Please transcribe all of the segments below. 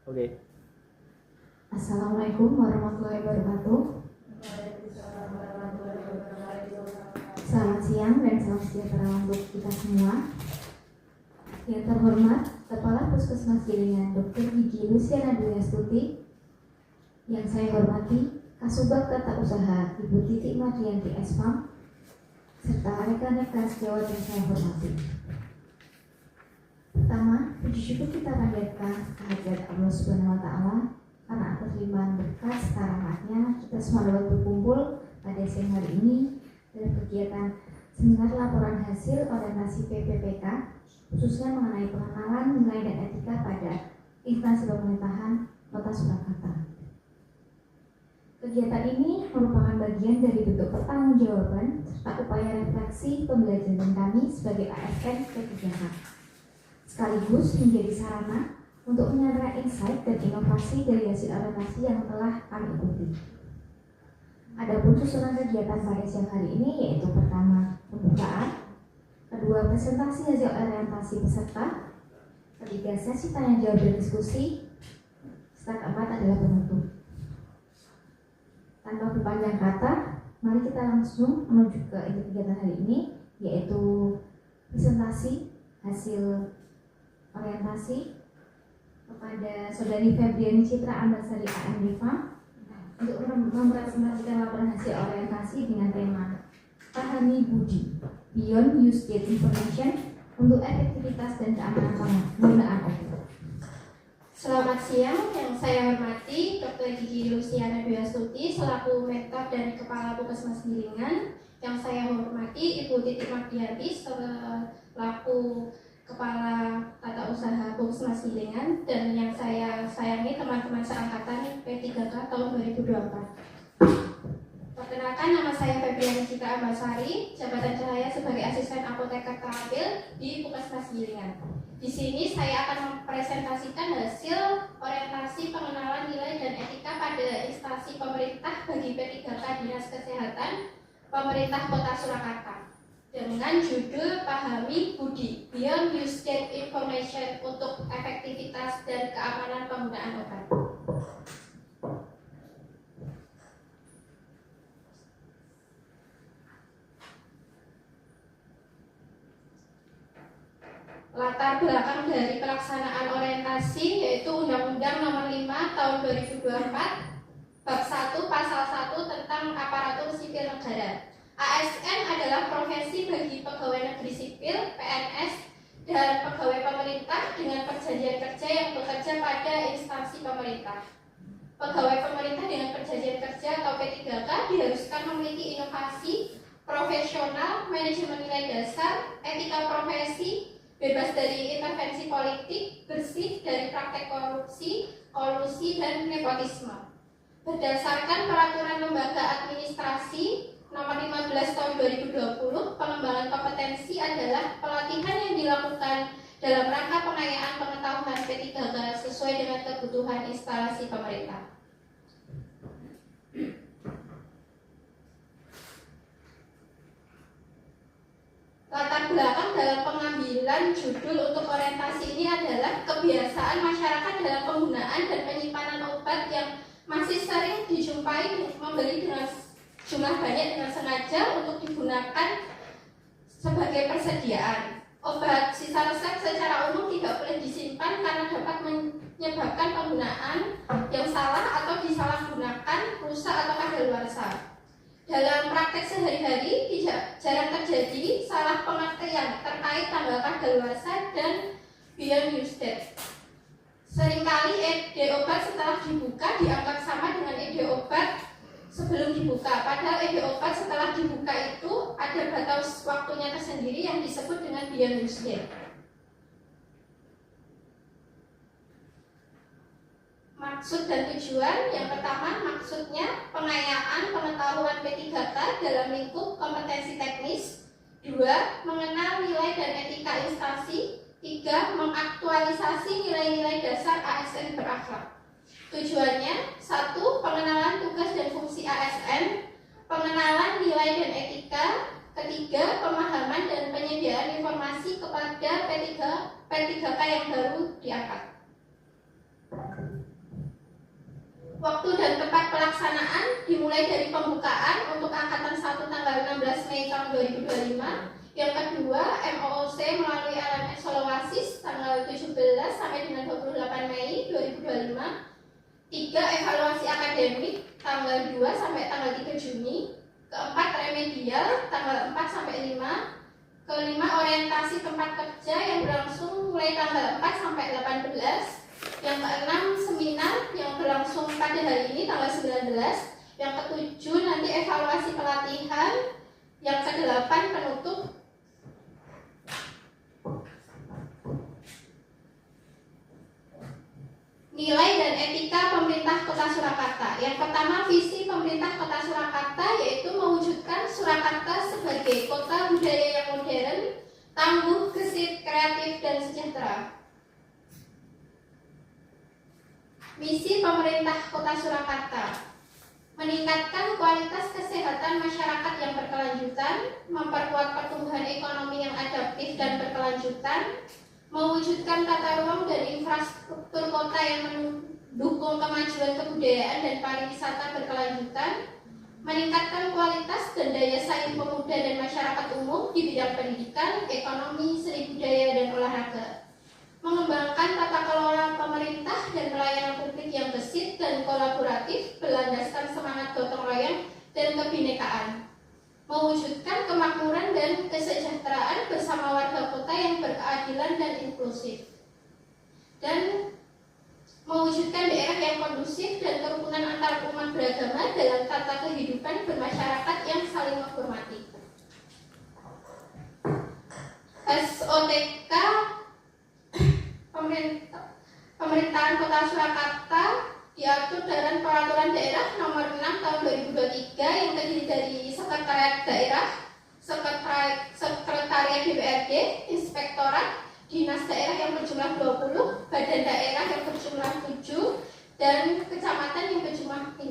Oke. Assalamualaikum warahmatullahi wabarakatuh. Selamat siang dan salam sejahtera untuk kita semua. Yang terhormat Kepala Puskesmas Gilingan Dr. Gigi Luciana Dwi Astuti, yang saya hormati Kasubag Tata Usaha Ibu Titik Mardianti Espam, serta rekan-rekan sejawat yang saya hormati. Pertama, puji syukur kita panjatkan kehadirat Allah Subhanahu wa Ta'ala karena atas limpahan berkat serta rahmatnya kita semua dapat berkumpul pada siang hari ini dalam kegiatan seminar laporan hasil orientasi PPPK, khususnya mengenai pengenalan nilai dan etika pada instansi pemerintahan Kota Surakarta. Kegiatan ini merupakan bagian dari bentuk pertanggungjawaban serta upaya refleksi pembelajaran kami sebagai ASN P3K, sekaligus menjadi sarana untuk menyerap insight dan inovasi dari hasil orientasi yang telah kami ikuti. Adapun susunan kegiatan pada siang hari ini yaitu pertama, pembukaan, kedua, presentasi hasil orientasi peserta, ketiga, sesi tanya jawab dan diskusi, serta keempat adalah penutup. Tanpa berpanjang kata, mari kita langsung menuju ke inti kegiatan hari ini, yaitu presentasi hasil orientasi kepada Saudari Febriani Citra Ambasari AM Diva untuk mempresentasikan laporan hasil orientasi dengan tema Pahami Budi, Beyond Use Date Information untuk efektivitas dan keamanan penggunaan obat. Selamat siang, yang saya hormati Dr. Gigi Luciana Dwi Astuti selaku Mentor dan Kepala Puskesmas Gilingan. Yang saya hormati Ibu Titik Mardianti selaku Kepala Tata Usaha Puskesmas Gilingan, dan yang saya sayangi teman-teman seangkatan P3K tahun 2024. Perkenalkan, nama saya Febriani Citra Ambasari, jabatan saya sebagai asisten apoteker terampil di Puskesmas Gilingan. Di sini saya akan mempresentasikan hasil orientasi pengenalan nilai dan etika pada instansi pemerintah bagi P3K Dinas Kesehatan Pemerintah Kota Surakarta dengan judul Pahami Budi, Beyond Use Date Information untuk efektivitas dan keamanan penggunaan obat. Latar belakang dari pelaksanaan orientasi yaitu Undang-Undang Nomor 5 Tahun 2024 Bab 1 Pasal 1 tentang Aparatur Sipil Negara. ASN adalah profesi bagi pegawai negeri sipil, PNS, dan pegawai pemerintah dengan perjanjian kerja yang bekerja pada instansi pemerintah. Pegawai pemerintah dengan perjanjian kerja atau P3K diharuskan memiliki inovasi, profesional, manajemen nilai dasar, etika profesi, bebas dari intervensi politik, bersih dari praktek korupsi, kolusi, dan nepotisme. Berdasarkan Peraturan Lembaga Administrasi Nomor 15 Tahun 2020, pengembangan kompetensi adalah pelatihan yang dilakukan dalam rangka pengayaan pengetahuan P3K sesuai dengan kebutuhan instalasi pemerintah. Latar belakang dalam pengambilan judul untuk orientasi ini adalah kebiasaan masyarakat dalam penggunaan dan penyimpanan obat yang masih sering dijumpai membeli dengan jumlah banyak dengan sengaja untuk digunakan sebagai persediaan. Obat sisa resep secara umum tidak boleh disimpan karena dapat menyebabkan penggunaan yang salah atau disalahgunakan, rusak atau kadaluarsa. Dalam praktek sehari-hari jarang terjadi salah pengertian terkait tanggal kadaluarsa dan beyond use date. Seringkali ide obat setelah dibuka dianggap sama dengan ide obat sebelum dibuka, padahal ide obat setelah dibuka itu ada batas waktunya tersendiri yang disebut dengan beyond use date. Maksud dan tujuan, yang pertama maksudnya pengayaan pengetahuan P3K dalam lingkup kompetensi teknis. 2. Mengenal nilai dan etika instansi. 3. Mengaktualisasi nilai-nilai dasar ASN berakhlak. Tujuannya 1. Pengenalan tugas dan fungsi ASN, pengenalan nilai dan etika. Ketiga, pemahaman dan penyediaan informasi kepada P3K yang baru diangkat. Waktu dan tempat pelaksanaan dimulai dari pembukaan untuk angkatan 1 tanggal 16 Mei tahun 2025. Yang kedua, MOOC melalui LMS Solowasis tanggal 17 sampai dengan 28 Mei 2025. 3. Evaluasi akademik tanggal 2 sampai tanggal 3 Juni. Keempat, remedial tanggal 4 sampai 5. Kelima, orientasi tempat kerja yang berlangsung mulai tanggal 4 sampai 18. Yang keenam, seminar yang berlangsung pada hari ini tanggal 19. Yang ketujuh, nanti evaluasi pelatihan. Yang kedelapan, penutup. Nilai dan etika pemerintah Kota Surakarta. Yang pertama, visi pemerintah Kota Surakarta yaitu mewujudkan Surakarta sebagai kota budaya yang modern, tangguh, gesit, kreatif, dan sejahtera. Misi pemerintah Kota Surakarta: meningkatkan kualitas kesehatan masyarakat yang berkelanjutan, memperkuat pertumbuhan ekonomi yang adaptif dan berkelanjutan, mewujudkan tata ruang dan infrastruktur kota yang mendukung kemajuan kebudayaan dan pariwisata berkelanjutan, meningkatkan kualitas dan daya saing pemuda dan masyarakat umum di bidang pendidikan, ekonomi, seni budaya, dan olahraga, mengembangkan tata kelola pemerintah dan pelayanan publik yang gesit dan kolaboratif berlandaskan semangat gotong royong dan kebinekaan, mewujudkan kemakmuran dan kesejahteraan bersama warga kota yang berkeadilan dan inklusif, dan mewujudkan daerah yang kondusif dan kerukunan antar umat beragama dalam tata kehidupan bermasyarakat yang saling menghormati. SOTK Pemerintahan Kota Surakarta diatur dalam Peraturan Daerah Nomor 6 Tahun 2023 yang terdiri dari Sekretariat Daerah, Sekretariat DPRD, Inspektorat, Dinas Daerah yang berjumlah 20, Badan Daerah yang berjumlah 7, dan Kecamatan yang berjumlah 5.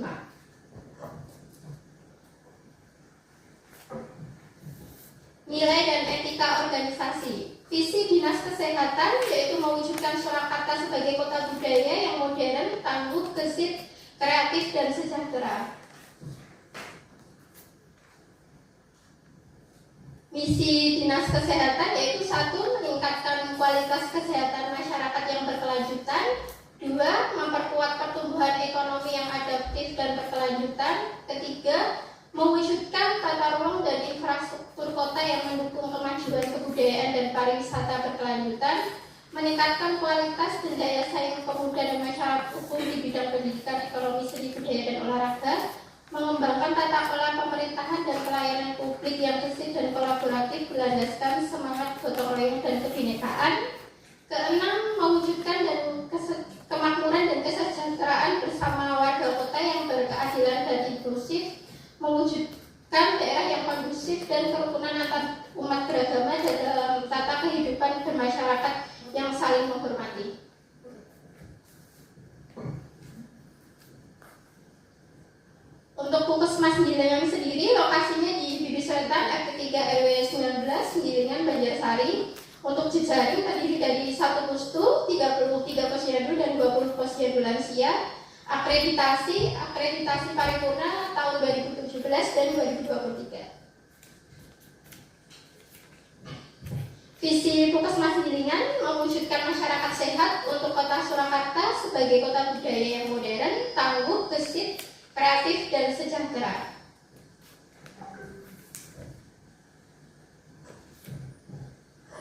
Nilai dan etika organisasi. Visi Dinas Kesehatan yaitu mewujudkan Surakarta sebagai kota budaya yang modern, tangguh, gesit, kreatif, dan sejahtera. Misi Dinas Kesehatan yaitu 1. Meningkatkan kualitas kesehatan masyarakat yang berkelanjutan. 2. Memperkuat pertumbuhan ekonomi yang adaptif dan berkelanjutan. 3. Mewujudkan tata ruang dan infrastruktur kota yang mendukung kemajuan kebudayaan dan pariwisata berkelanjutan, meningkatkan kualitas dan daya saing pemuda dan masyarakat umum di bidang pendidikan, ekonomi, seni budaya, dan olahraga, mengembangkan tata kelola pemerintahan dan pelayanan publik yang gesit dan kolaboratif berlandaskan semangat gotong royong dan kebinekaan. Keenam, mewujudkan dan kemakmuran dan kesejahteraan bersama warga kota yang berkeadilan dan inklusif, mewujudkan daerah yang kondusif dan kerukunan antar umat beragama dalam tata kehidupan bermasyarakat yang saling menghormati. Untuk Puskesmas Gilingan sendiri, lokasinya di Bibis Wetan, RT 3 RW 19, Gilingan, Banjarsari. Untuk jejaring terdiri dari 1 pustu, 33 posyandu dan 20 posyandu lansia. Akreditasi paripurna tahun 2017 dan 2023. Visi Puskesmas Gilingan mewujudkan masyarakat sehat untuk Kota Surakarta sebagai kota budaya yang modern, tangguh, gesit, kreatif, dan sejahtera.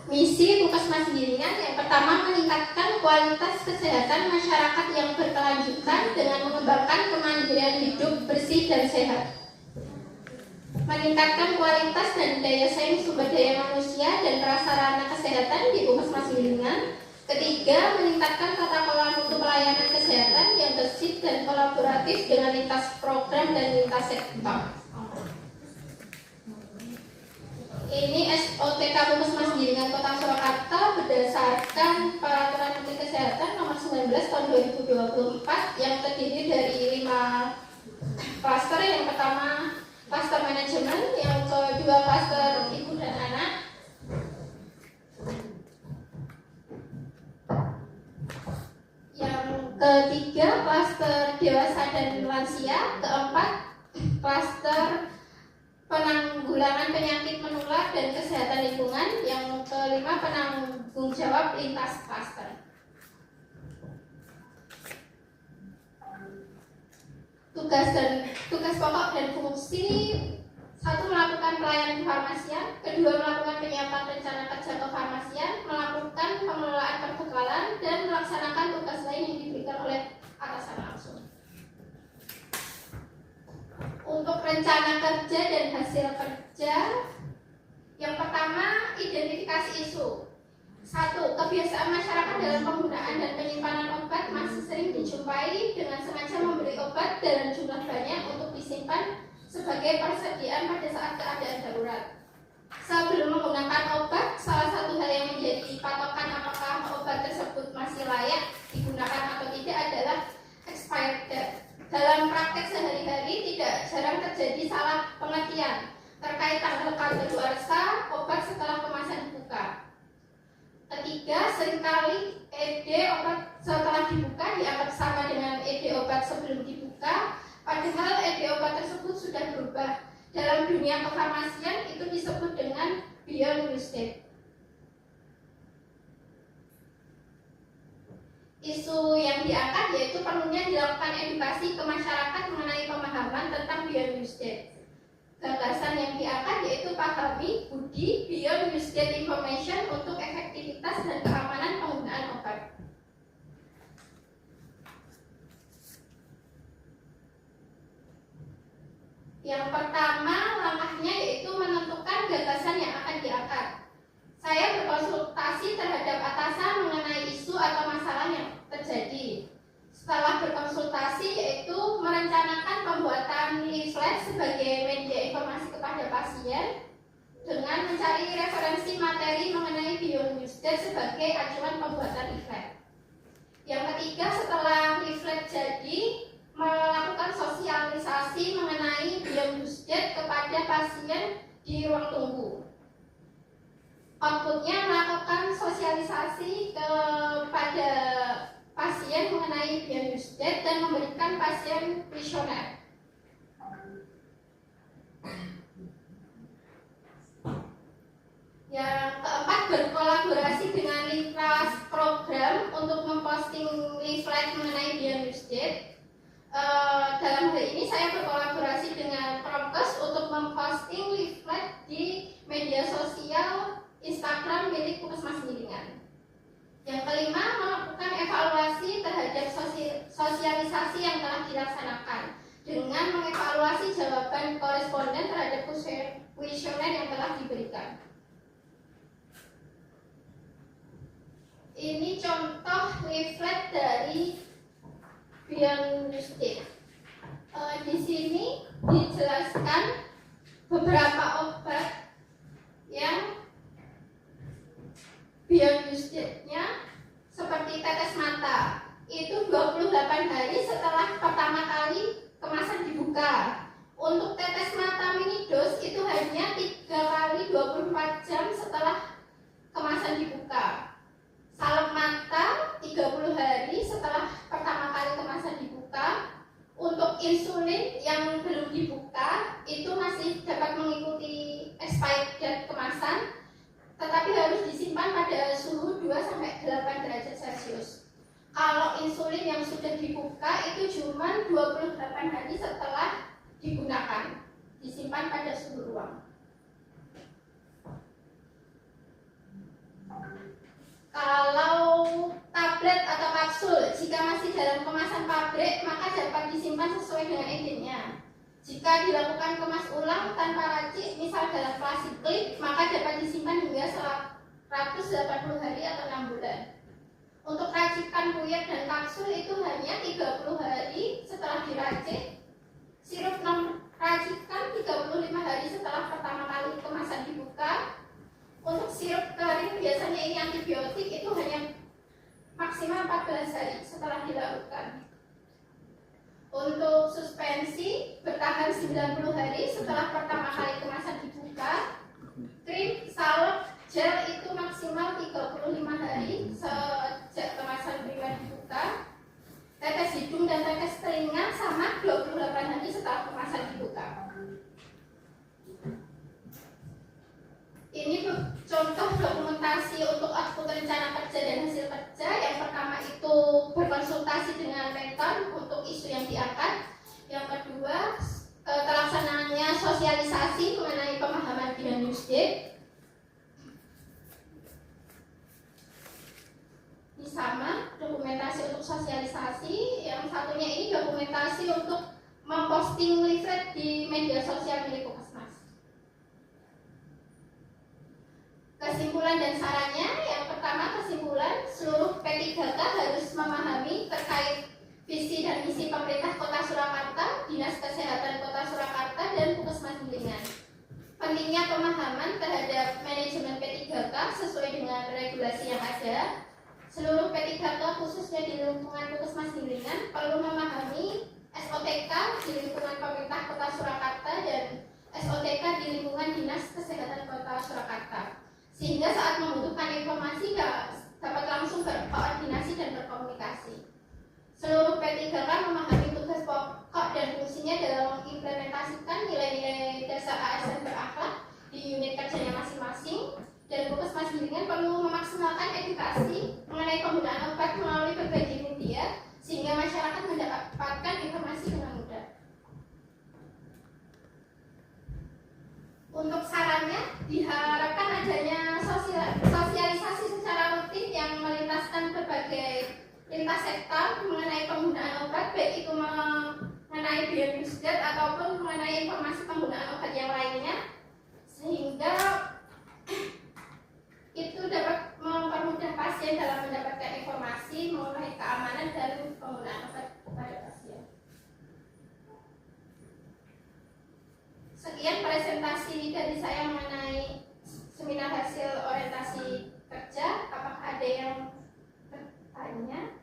Misi Puskesmas Gilingan yang pertama, meningkatkan kualitas kesehatan masyarakat yang berkelanjutan dengan mengembangkan kemandirian hidup bersih dan sehat, meningkatkan kualitas dan daya saing sumber daya manusia dan prasarana kesehatan di Puskesmas Gilingan. Ketiga, meningkatkan tata kelola mutu pelayanan kesehatan yang gesit dan kolaboratif dengan lintas program dan lintas sektor. Ini SOTK Puskesmas Gilingan Kota Surakarta berdasarkan Peraturan Menteri Kesehatan Nomor 19 Tahun 2024 yang terdiri dari 5 klaster. Yang pertama klaster manajemen, yang kedua klaster ibu dan anak, yang Ketiga, klaster dewasa dan lansia. Keempat, klaster penanggulangan penyakit menular dan kesehatan lingkungan. Yang kelima, penanggung jawab lintas klaster. Tugas pokok dan fungsi: satu, melakukan pelayanan kefarmasian. Kedua, melakukan penyiapan rencana kerja kefarmasian, melakukan pengelolaan perbekalan, dan melaksanakan tugas lain yang diberikan oleh atasan langsung. Untuk rencana kerja dan hasil kerja, yang pertama, identifikasi isu. Satu, kebiasaan masyarakat dalam penggunaan dan penyimpanan obat masih sering dijumpai dengan sengaja membeli obat dalam jumlah banyak untuk disimpan sebagai persediaan pada saat keadaan darurat. Sebelum menggunakan obat, salah satu hal yang menjadi patokan apakah obat tersebut masih layak digunakan atau tidak adalah expired date. Dalam praktek sehari-hari tidak jarang terjadi salah pengertian terkait tanggal kadaluarsa obat setelah kemasan dibuka. Ketiga, seringkali ED obat setelah dibuka dianggap sama dengan ED obat sebelum dibuka, padahal ED obat tersebut sudah berubah. Dalam dunia kefarmasian itu disebut dengan beyond use date. Isu yang diangkat yaitu perlunya dilakukan edukasi ke masyarakat mengenai pemahaman tentang beyond use date. Gagasan yang diangkat yaitu pahami budi beyond use date information untuk efektivitas dan keamanan penggunaan obat. Yang pertama, langkahnya yaitu menentukan gagasan yang akan diangkat. Saya berkonsultasi terhadap atasan mengenai isu atau masalah yang terjadi. Setelah berkonsultasi yaitu merencanakan pembuatan leaflet sebagai media informasi kepada pasien dengan mencari referensi materi mengenai beyond use date sebagai acuan pembuatan leaflet. Yang ketiga, setelah leaflet jadi, melakukan sosialisasi mengenai beyond use date kepada pasien di ruang tunggu. Outputnya melakukan sosialisasi kepada pasien mengenai beyond use date dan memberikan pasien kuesioner. Yang keempat, berkolaborasi dengan lintas program untuk memposting leaflet mengenai beyond use date. Dalam hal ini saya berkolaborasi dengan Promkes untuk memposting leaflet di media sosial Instagram milik Puskesmas Gilingan. Yang kelima, melakukan evaluasi terhadap sosialisasi yang telah dilaksanakan dengan mengevaluasi jawaban koresponden terhadap kuesioner yang telah diberikan. Ini contoh leaflet dari beyond use date. Di sini dijelaskan beberapa obat yang beyond use date-nya, seperti tetes mata. Itu 28 hari setelah pertama kali kemasan dibuka. Untuk tetes mata mini dos itu hanya 3 kali 24 jam setelah kemasan dibuka. Salep mata 30 hari setelah pertama kali kemasan dibuka. Untuk insulin yang belum dibuka itu masih dapat mengikuti expired date kemasan, tetapi harus disimpan pada suhu 2-8 derajat Celcius. Kalau insulin yang sudah dibuka itu cuma 28 hari setelah digunakan, disimpan pada suhu ruang. Kalau tablet atau kapsul, jika masih dalam kemasan pabrik, maka dapat disimpan sesuai dengan edarnya. Jika dilakukan kemas ulang tanpa racik, misal dalam plastik klip, maka dapat disimpan hingga 180 hari atau 6 bulan. Untuk racikan kuyet dan kapsul itu hanya 30 hari setelah diracik. Sirup racikan 35 hari setelah pertama kali kemasan dibuka. Untuk sirup kering, biasanya ini antibiotik, itu hanya maksimal 14 hari setelah dilakukan. Untuk suspensi bertahan 90 hari setelah pertama kali kemasan dibuka. Krim, salep, gel itu maksimal 35 hari sejak kemasan pribadi dibuka. diangkat. Yang kedua, pelaksanaannya sosialisasi mengenai pemahaman Beyond Newsdate. Ini sama, dokumentasi untuk sosialisasi. Yang satunya ini dokumentasi untuk memposting leaflet di media sosial milik Puskesmas. Kesimpulan dan sarannya, yang pertama kesimpulan, seluruh P3K harus memahami terkait visi dan misi pemerintah Kota Surakarta, Dinas Kesehatan Kota Surakarta, dan Puskesmas Gilingan. Pentingnya pemahaman terhadap manajemen P3K sesuai dengan regulasi yang ada. Seluruh P3K khususnya di lingkungan Puskesmas Gilingan perlu memahami SOTK di lingkungan pemerintah Kota Surakarta dan SOTK di lingkungan Dinas Kesehatan Kota Surakarta, sehingga saat membutuhkan informasi dapat langsung berkoordinasi dan berkomunikasi. Seluruh P3K memahami tugas pokok dan fungsinya dalam mengimplementasikan nilai-nilai dasar ASN berakhlak di unit kerjanya masing-masing, dan Puskesmas Gilingan perlu memaksimalkan edukasi mengenai penggunaan obat melalui berbagai media sehingga masyarakat mendapatkan informasi dengan mudah. Untuk sarannya, diharapkan adanya sosialisasi secara rutin yang melintaskan berbagai lintas sektor mengenai penggunaan obat, baik itu mengenai Beyond Newsdate ataupun mengenai informasi penggunaan obat yang lainnya, sehingga itu dapat mempermudah pasien dalam mendapatkan informasi mengenai keamanan dan penggunaan obat pada pasien. Sekian presentasi dari saya mengenai seminar hasil orientasi kerja. Apakah ada yang bertanya?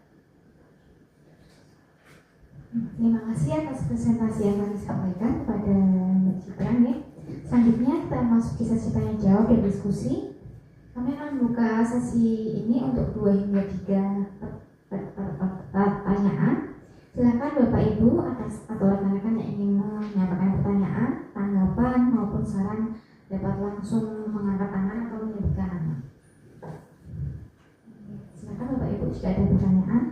Terima kasih atas presentasi yang kami sampaikan kepada Mbak Cipran ya. Selanjutnya kita masuk ke sesi tanya jawab dan diskusi. Kami akan buka sesi ini untuk 2 hingga 3 pertanyaan. Silakan Bapak Ibu atau rekan-rekan yang ingin menyampaikan pertanyaan, tanggapan maupun saran dapat langsung mengangkat tangan atau menyebutkan nama. Silakan Bapak Ibu jika ada pertanyaan.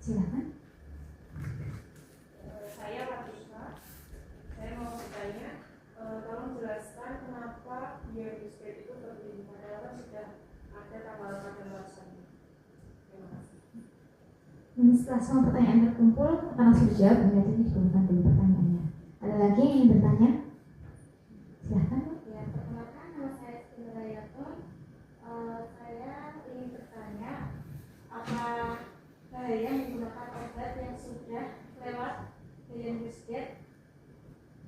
Silakan. Saya Patricia. Saya mau bertanya. Tolong jelaskan kenapa Beyond Newsdate itu penting, padahal kan sudah ada tanggal kadaluarsanya. Terima kasih. Dan setelah semua pertanyaan terkumpul, akan langsung dijawab hingga titik dikumpulkan dulu pertanyaannya. Ada lagi yang ingin bertanya? Silahkan. Ya, perkenalkan nama saya Siti Rayaton. Saya ingin bertanya, apa bahaya menggunakan obat yang sudah lewat Beyond Newsdate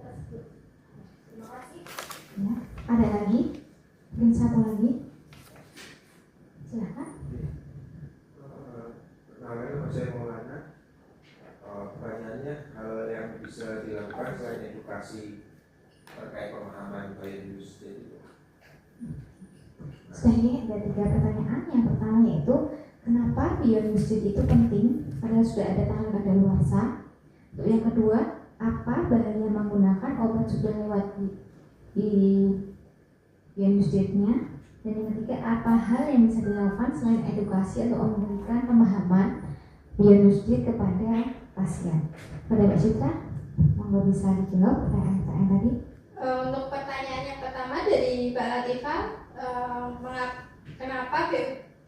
tersebut? Terima kasih. Ya, ada lagi? Mungkin satu lagi. Silahkan. Pertanyaan nama saya Maulana. Pertanyaannya, hal yang bisa dilakukan selain edukasi terkait pemahaman Beyond Newsdate itu? Sudah ini ada 3 pertanyaan. Yang pertama yaitu kenapa Beyond Newsdate itu penting padahal sudah ada tanggal kadaluarsa. Untuk yang kedua, apa bahaya menggunakan obat sudah lewat di Beyond Newsdate-nya. Dan yang ketiga, apa hal yang bisa dilakukan selain edukasi atau memberikan pemahaman Beyond Newsdate kepada pasien. Pada Mbak Citra, monggo bisa dijawab pertanyaan tadi. Untuk pertanyaan yang pertama dari Mbak Latifah, kenapa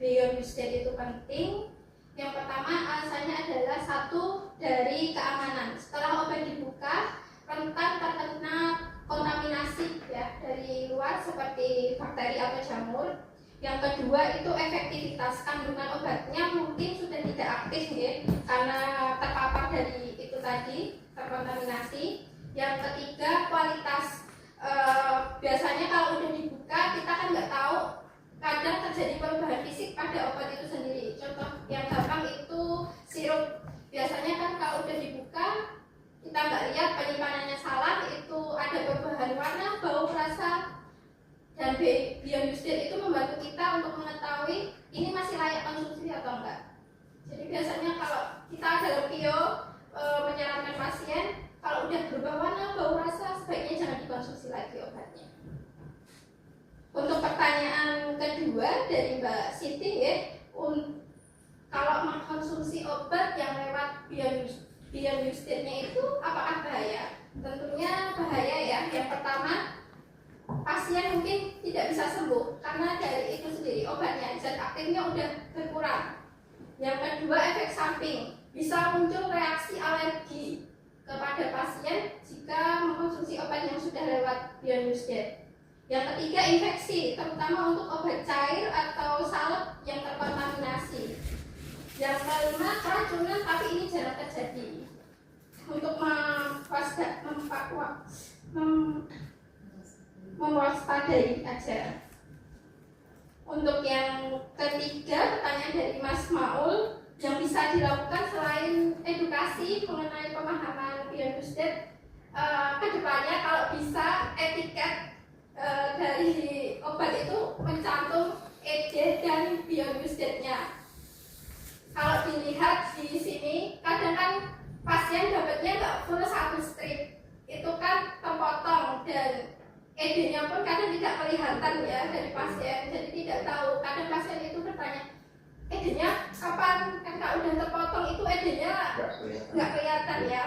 Beyond Newsdate itu penting? Yang pertama alasannya adalah satu dari keamanan. Setelah obat dibuka, rentan terkena kontaminasi ya dari luar seperti bakteri atau jamur. Yang kedua itu efektivitas kandungan obatnya mungkin sudah tidak aktif ya, karena terpapar dari itu tadi terkontaminasi. Yang ketiga kualitas, biasanya kalau udah dibuka kita kan nggak tahu, kadang terjadi perubahan fisik pada obat itu sendiri. Contoh yang gampang itu sirup, biasanya kan kalau udah dibuka kita nggak lihat penyimpanannya salah, itu ada perubahan warna, bau, rasa. Dan Beyond Newsdate itu membantu kita untuk mengetahui ini masih layak konsumsi atau enggak. Jadi biasanya kalau kita dalam video menyarankan pasien, kalau udah berubah warna, bau, rasa, sebaiknya jangan dikonsumsi lagi obatnya. Untuk pertanyaan kedua dari Mbak Siti ya, kalau mengkonsumsi obat yang lewat beyond use date-nya itu apakah bahaya? Tentunya bahaya ya. Yang pertama, pasien mungkin tidak bisa sembuh karena dari itu sendiri obatnya zat aktifnya udah berkurang. Yang kedua, efek samping, bisa muncul reaksi alergi kepada pasien jika mengkonsumsi obat yang sudah lewat beyond use date. Yang ketiga, infeksi, terutama untuk obat cair atau salep yang terkontaminasi. Yang kelima, keracunan, tapi ini jarang terjadi. Untuk mewaspadai aja. Untuk yang ketiga, pertanyaan dari Mas Maul, yang bisa dilakukan selain edukasi mengenai pemahaman beyond use date, kedepannya kalau bisa etiket dari obat itu mencantum ED dan beyond use date-nya. Kalau dilihat di sini, kadang kan pasien dapatnya nggak full satu strip, itu kan terpotong dan ED-nya pun kadang tidak kelihatan ya dari pasien, jadi tidak tahu. Kadang pasien itu bertanya, ED-nya kapan? Kan kalau udah terpotong itu ED-nya nggak kelihatan ya.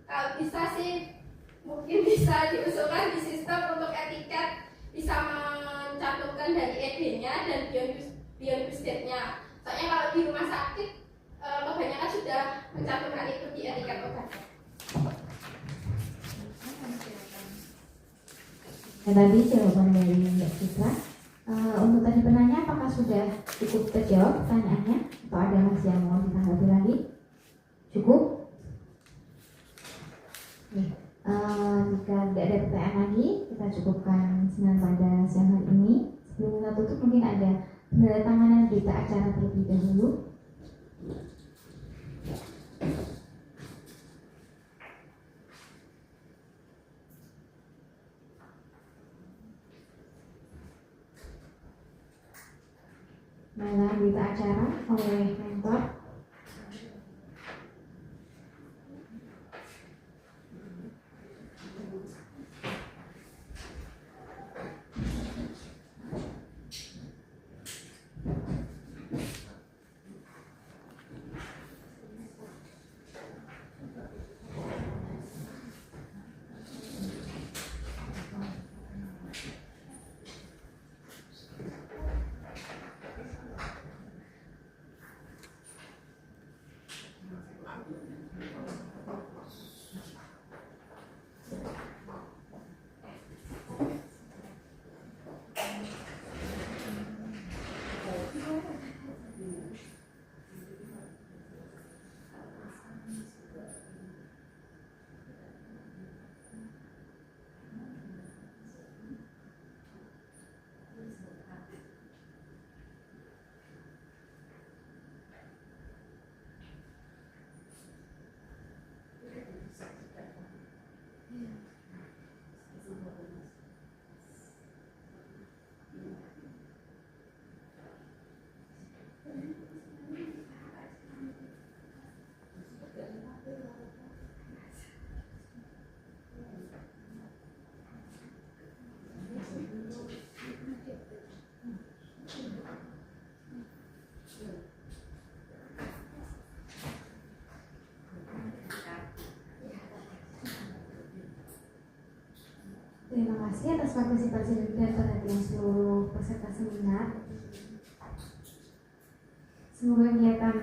Kalau bisa sih mungkin bisa diusulkan di sistem untuk etiket bisa mencantumkan dari ED-nya dan beyond use date-nya. Soalnya kalau di rumah sakit kebanyakan sudah mencantumkan itu di etiket obat. Dan tadi jawaban dari Mbak Citra. Untuk tadi penanya, apakah sudah cukup terjawab pertanyaannya atau ada masih yang mau ditanggapi lagi? Cukup? Jika tidak ada pertanyaan lagi, kita cukupkan seminar pada siang hari ini. Sebelum kita tutup, mungkin ada penandatanganan berita acara terlebih dahulu. Baiklah, berita acara oleh mentor. Terima kasih atas partisipasi dan perhatian seluruh peserta seminar. Semoga kegiatan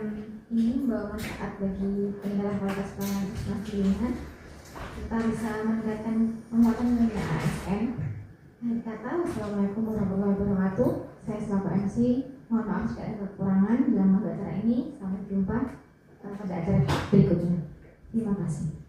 ini membawa manfaat bagi peningkatan kualitas pelayanan puskesmas pilihan. Kita bisa meningkatkan penguatan nilai ASN. Akhir kata, wassalamualaikum warahmatullahi wabarakatuh. Saya selaku MC, mohon maaf jika ada kekurangan dalam acara ini. Sampai jumpa pada acara berikutnya. Terima kasih.